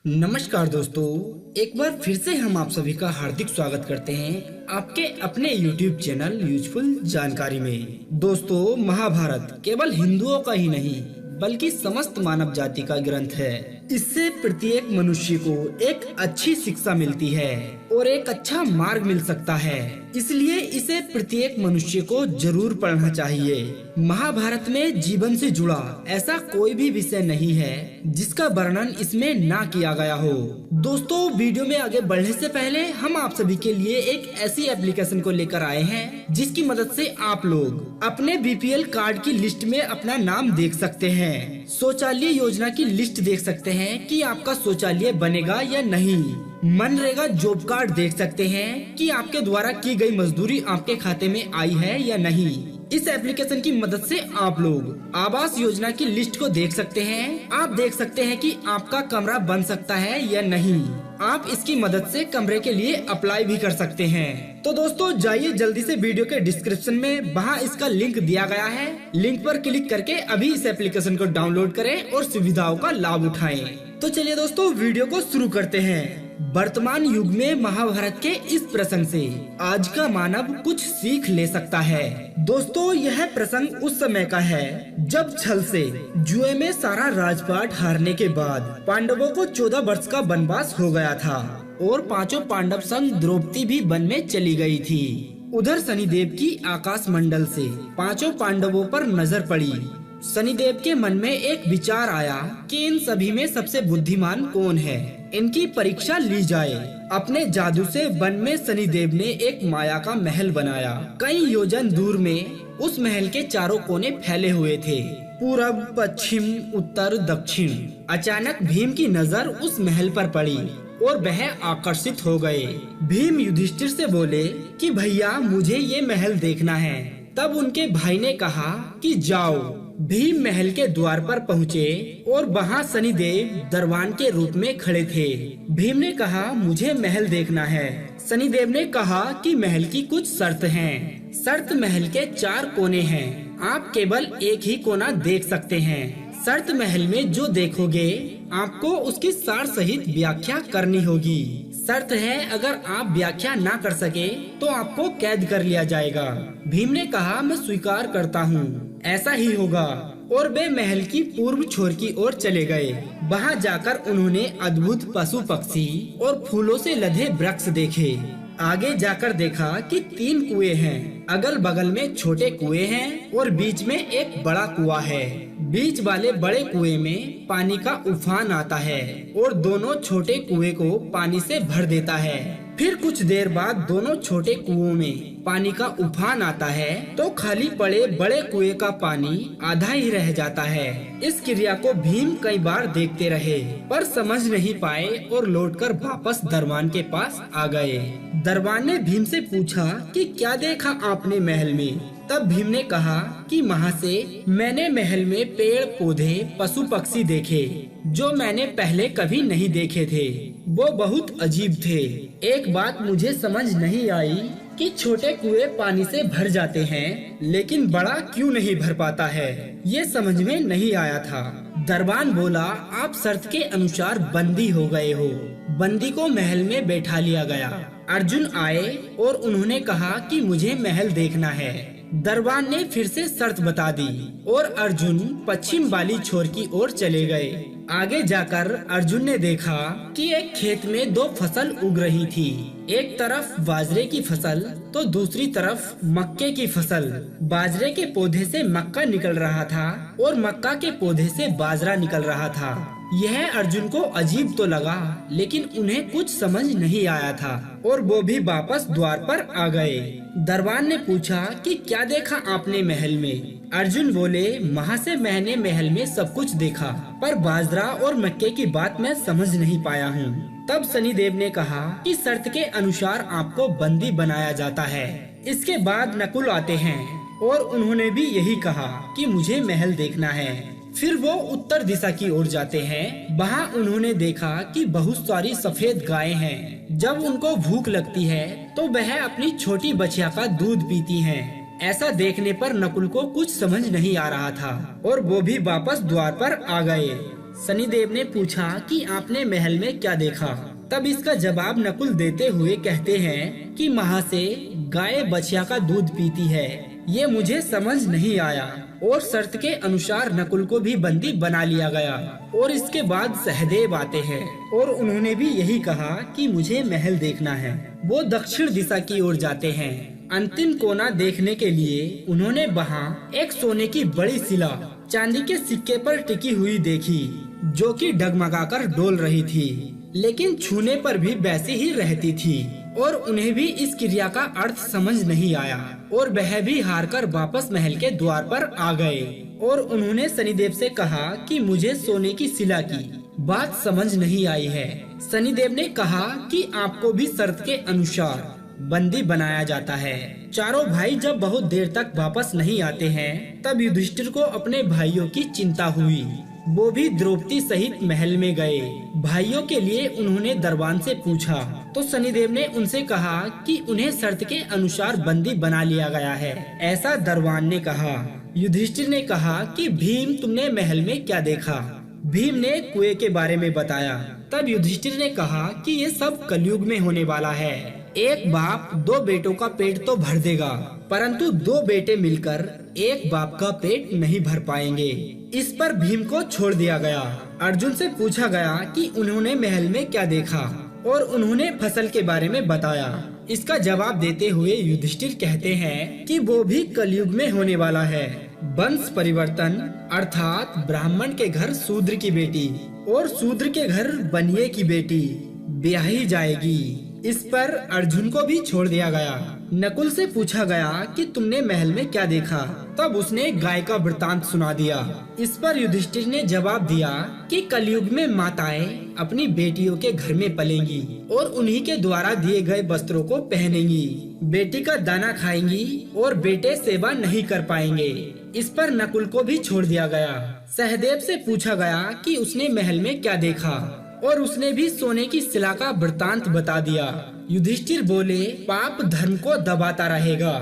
नमस्कार दोस्तों, एक बार फिर से हम आप सभी का हार्दिक स्वागत करते हैं आपके अपने YouTube चैनल यूजफुल जानकारी में। दोस्तों, महाभारत केवल हिंदुओं का ही नहीं बल्कि समस्त मानव जाति का ग्रंथ है। इससे प्रत्येक मनुष्य को एक अच्छी शिक्षा मिलती है और एक अच्छा मार्ग मिल सकता है। इसलिए इसे प्रत्येक मनुष्य को जरूर पढ़ना चाहिए। महाभारत में जीवन से जुड़ा ऐसा कोई भी विषय नहीं है जिसका वर्णन इसमें ना किया गया हो। दोस्तों, वीडियो में आगे बढ़ने से पहले हम आप सभी के लिए एक ऐसी एप्लीकेशन को लेकर आए हैं जिसकी मदद से आप लोग अपने बीपीएल कार्ड की लिस्ट में अपना नाम देख सकते हैं, शौचालय योजना की लिस्ट देख सकते हैं कि आपका शौचालय बनेगा या नहीं, मनरेगा जॉब कार्ड देख सकते हैं कि आपके द्वारा की गई मजदूरी आपके खाते में आई है या नहीं। इस एप्लीकेशन की मदद से आप लोग आवास योजना की लिस्ट को देख सकते हैं। आप देख सकते हैं कि आपका कमरा बन सकता है या नहीं। आप इसकी मदद से कमरे के लिए अप्लाई भी कर सकते हैं। तो दोस्तों, जाइए जल्दी से वीडियो के डिस्क्रिप्शन में वहां इसका लिंक दिया गया है। लिंक पर क्लिक करके अभी इस एप्लीकेशन को डाउनलोड करें और सुविधाओं का लाभ उठाएं। तो चलिए दोस्तों, वीडियो को शुरू करते हैं। वर्तमान युग में महाभारत के इस प्रसंग से आज का मानव कुछ सीख ले सकता है। दोस्तों, यह प्रसंग उस समय का है जब छल से जुए में सारा राजपाट हारने के बाद पांडवों को 14 वर्ष का वनवास हो गया था और पांचों पांडव संग द्रौपदी भी वन में चली गई थी। उधर शनिदेव की आकाश मंडल से पांचों पांडवों पर नजर पड़ी। शनिदेव के मन में एक विचार आया कि इन सभी में सबसे बुद्धिमान कौन है, इनकी परीक्षा ली जाए। अपने जादू से वन में शनिदेव ने एक माया का महल बनाया। कई योजन दूर में उस महल के चारों कोने फैले हुए थे, पूरब, पश्चिम, उत्तर, दक्षिण। अचानक भीम की नजर उस महल पर पड़ी और वह आकर्षित हो गए। भीम युधिष्ठिर से बोले कि भैया, मुझे ये महल देखना है। तब उनके भाई ने कहा कि जाओ। भीम महल के द्वार पर पहुँचे और वहाँ शनिदेव दरवान के रूप में खड़े थे। भीम ने कहा, मुझे महल देखना है। शनिदेव ने कहा कि महल की कुछ शर्त हैं। शर्त महल के 4 कोने हैं, आप केवल एक ही कोना देख सकते हैं। शर्त महल में जो देखोगे आपको उसकी सार सहित व्याख्या करनी होगी। शर्त है, अगर आप व्याख्या ना कर सके तो आपको कैद कर लिया जाएगा। भीम ने कहा, मैं स्वीकार करता हूँ, ऐसा ही होगा। और वे महल की पूर्व छोर की ओर चले गए। वहाँ जाकर उन्होंने अद्भुत पशु पक्षी और फूलों से लदे वृक्ष देखे। आगे जाकर देखा कि 3 कुएं हैं। अगल बगल में छोटे कुएं हैं और बीच में एक बड़ा कुआं है। बीच वाले बड़े कुएं में पानी का उफान आता है और दोनों छोटे कुएं को पानी से भर देता है। फिर कुछ देर बाद दोनों छोटे कुओं में पानी का उफान आता है तो खाली पड़े बड़े कुएं का पानी आधा ही रह जाता है। इस क्रिया को भीम कई बार देखते रहे पर समझ नहीं पाए और लौटकर वापस दरबान के पास आ गए। दरबान ने भीम से पूछा कि क्या देखा आपने महल में? तब भीम ने कहा कि महाशय, मैंने महल में पेड़ पौधे पशु पक्षी देखे जो मैंने पहले कभी नहीं देखे थे। वो बहुत अजीब थे। एक बात मुझे समझ नहीं आई कि छोटे कुएं पानी से भर जाते हैं लेकिन बड़ा क्यों नहीं भर पाता है, ये समझ में नहीं आया था। दरबान बोला, आप शर्त के अनुसार बंदी हो गए हो। बंदी को महल में बैठा लिया गया। अर्जुन आए और उन्होंने कहा कि मुझे महल देखना है। दरबान ने फिर से शर्त बता दी और अर्जुन पश्चिम वाली छोर की ओर चले गए। आगे जाकर अर्जुन ने देखा कि एक खेत में 2 फसल उग रही थी। एक तरफ बाजरे की फसल तो दूसरी तरफ मक्के की फसल। बाजरे के पौधे से मक्का निकल रहा था और मक्का के पौधे से बाजरा निकल रहा था। यह अर्जुन को अजीब तो लगा लेकिन उन्हें कुछ समझ नहीं आया था और वो भी वापस द्वार पर आ गए। दरबान ने पूछा कि क्या देखा आपने महल में? अर्जुन बोले, महाशय, मैंने महल में सब कुछ देखा पर बाजरा और मक्के की बात मैं समझ नहीं पाया हूँ। तब शनिदेव ने कहा कि शर्त के अनुसार आपको बंदी बनाया जाता है। इसके बाद नकुल आते हैं और उन्होंने भी यही कहा कि मुझे महल देखना है। फिर वो उत्तर दिशा की ओर जाते हैं। वहाँ उन्होंने देखा कि बहुत सारी सफेद गायें हैं। जब उनको भूख लगती है तो वह अपनी छोटी बछिया का दूध पीती हैं। ऐसा देखने पर नकुल को कुछ समझ नहीं आ रहा था और वो भी वापस द्वार पर आ गए। सनी देव ने पूछा कि आपने महल में क्या देखा। तब इसका जवाब नकुल देते हुए कहते हैं कि महाशय, गाय बछिया का दूध पीती है, ये मुझे समझ नहीं आया। और शर्त के अनुसार नकुल को भी बंदी बना लिया गया। और इसके बाद सहदेव आते हैं और उन्होंने भी यही कहा कि मुझे महल देखना है। वो दक्षिण दिशा की ओर जाते हैं। अंतिम कोना देखने के लिए उन्होंने वहाँ एक सोने की बड़ी शिला चांदी के सिक्के पर टिकी हुई देखी, जो कि डगमगाकर डोल रही थी, लेकिन छूने पर भी वैसी ही रहती थी। और उन्हें भी इस क्रिया का अर्थ समझ नहीं आया और वह भी हारकर वापस महल के द्वार पर आ गए। और उन्होंने शनिदेव से कहा कि मुझे सोने की शिला की बात समझ नहीं आई है। शनिदेव ने कहा कि आपको भी शर्त के अनुसार बंदी बनाया जाता है। चारों भाई जब बहुत देर तक वापस नहीं आते हैं, तब युधिष्ठिर को अपने भाइयों की चिंता हुई। वो भी द्रौपदी सहित महल में गए। भाइयों के लिए उन्होंने दरबान से पूछा तो शनिदेव ने उनसे कहा कि उन्हें शर्त के अनुसार बंदी बना लिया गया है, ऐसा दरबान ने कहा। युधिष्ठिर ने कहा कि भीम, तुमने महल में क्या देखा? भीम ने कुएं के बारे में बताया। तब युधिष्ठिर ने कहा कि ये सब कलयुग में होने वाला है। एक बाप दो बेटों का पेट तो भर देगा, परंतु दो बेटे मिलकर एक बाप का पेट नहीं भर पाएंगे। इस पर भीम को छोड़ दिया गया। अर्जुन से पूछा गया कि उन्होंने महल में क्या देखा और उन्होंने फसल के बारे में बताया। इसका जवाब देते हुए युधिष्ठिर कहते हैं कि वो भी कलयुग में होने वाला है। वंश परिवर्तन अर्थात ब्राह्मण के घर शूद्र की बेटी और शूद्र के घर बनिए की बेटी ब्याही जाएगी। इस पर अर्जुन को भी छोड़ दिया गया। नकुल से पूछा गया कि तुमने महल में क्या देखा? तब उसने गाय का वृतांत सुना दिया। इस पर युधिष्ठिर ने जवाब दिया कि कलयुग में माताएं अपनी बेटियों के घर में पलेंगी और उन्हीं के द्वारा दिए गए वस्त्रों को पहनेंगी, बेटी का दाना खाएंगी और बेटे सेवा नहीं कर पाएंगे। इस पर नकुल को भी छोड़ दिया गया। सहदेव से पूछा गया कि उसने महल में क्या देखा और उसने भी सोने की शिला का वृतांत बता दिया। युधिष्ठिर बोले, पाप धर्म को दबाता रहेगा,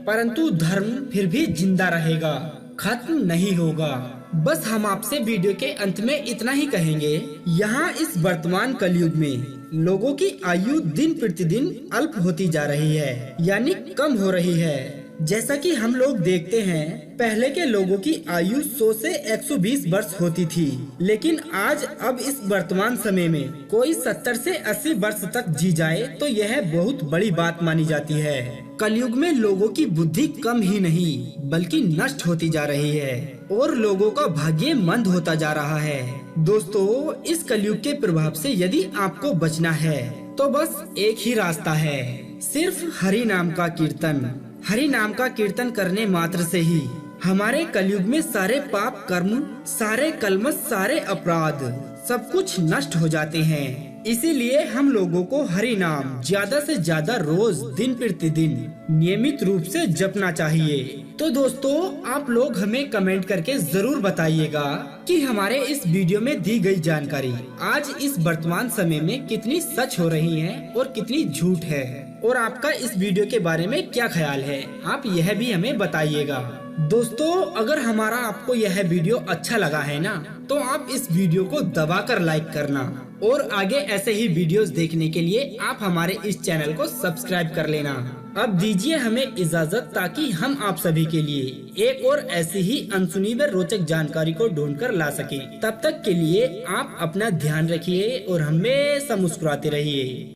परंतु धर्म फिर भी जिंदा रहेगा, खत्म नहीं होगा। बस हम आपसे वीडियो के अंत में इतना ही कहेंगे। यहाँ इस वर्तमान कलयुग में लोगों की आयु दिन प्रतिदिन अल्प होती जा रही है, यानी कम हो रही है। जैसा कि हम लोग देखते हैं, पहले के लोगों की आयु 100 से 120 वर्ष होती थी, लेकिन आज अब इस वर्तमान समय में कोई 70 से 80 वर्ष तक जी जाए तो यह बहुत बड़ी बात मानी जाती है। कलयुग में लोगों की बुद्धि कम ही नहीं बल्कि नष्ट होती जा रही है और लोगों का भाग्य मंद होता जा रहा है। दोस्तों, इस कलयुग के प्रभाव से यदि आपको बचना है तो बस एक ही रास्ता है, सिर्फ हरि नाम का कीर्तन। हरि नाम का कीर्तन करने मात्र से ही हमारे कलयुग में सारे पाप कर्म, सारे कलमश, सारे अपराध सब कुछ नष्ट हो जाते हैं। इसीलिए हम लोगों को हरि नाम ज्यादा से ज्यादा रोज दिन प्रतिदिन नियमित रूप से जपना चाहिए। तो दोस्तों, आप लोग हमें कमेंट करके जरूर बताइएगा कि हमारे इस वीडियो में दी गई जानकारी आज इस वर्तमान समय में कितनी सच हो रही है और कितनी झूठ है, और आपका इस वीडियो के बारे में क्या ख्याल है, आप यह भी हमें बताइएगा। दोस्तों, अगर हमारा आपको यह वीडियो अच्छा लगा है ना, तो आप इस वीडियो को दबाकर लाइक करना और आगे ऐसे ही वीडियोस देखने के लिए आप हमारे इस चैनल को सब्सक्राइब कर लेना। अब दीजिए हमें इजाजत, ताकि हम आप सभी के लिए एक और ऐसी ही अनसुनी व रोचक जानकारी को ढूंढकर ला सके। तब तक के लिए आप अपना ध्यान रखिए और हमेशा मुस्कुराते रहिए।